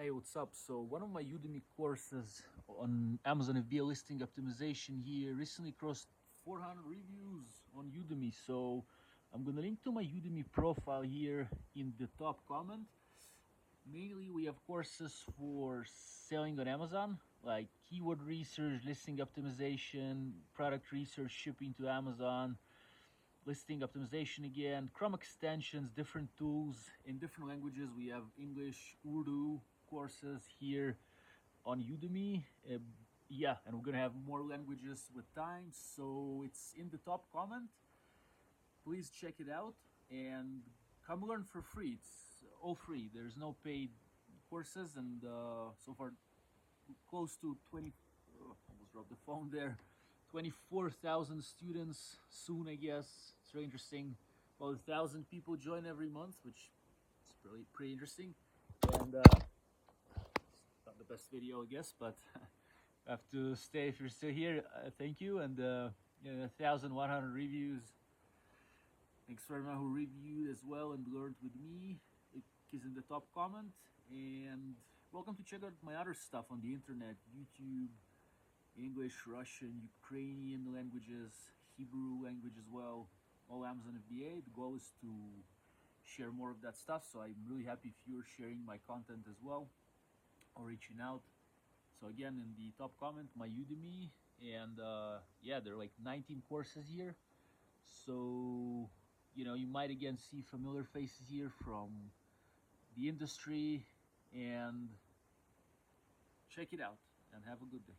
Hey, what's up? So one of my Udemy courses on Amazon FBA listing optimization here recently crossed 400 reviews on Udemy. So I'm gonna link to my Udemy profile here in the top comment. Mainly we have courses for selling on Amazon, like keyword research, listing optimization, product research, shipping to Amazon, listing optimization again, Chrome extensions, different tools in different languages. We have English, Urdu courses here on Udemy. Yeah, and we're gonna have more languages with time. So it's in the top comment. Please check it out and come learn for free. It's all free. There's no paid courses, and so far close to 20. Almost dropped the phone there. 24,000 students soon, I guess. It's really interesting. About 1,000 people join every month, which is pretty interesting. And not the best video, I guess, but have to stay if you're still here. Thank you, and 1,100 reviews. Thanks for everyone who reviewed as well and learned with me. It is in the top comment, and welcome to check out my other stuff on the internet: YouTube, English, Russian, Ukrainian languages, Hebrew language as well, all Amazon FBA. The goal is to share more of that stuff, so I'm really happy if you're sharing my content as well or reaching out. So again, in the top comment, my Udemy, and yeah, there are like 19 courses here. So you might again see familiar faces here from the industry, and check it out and have a good day.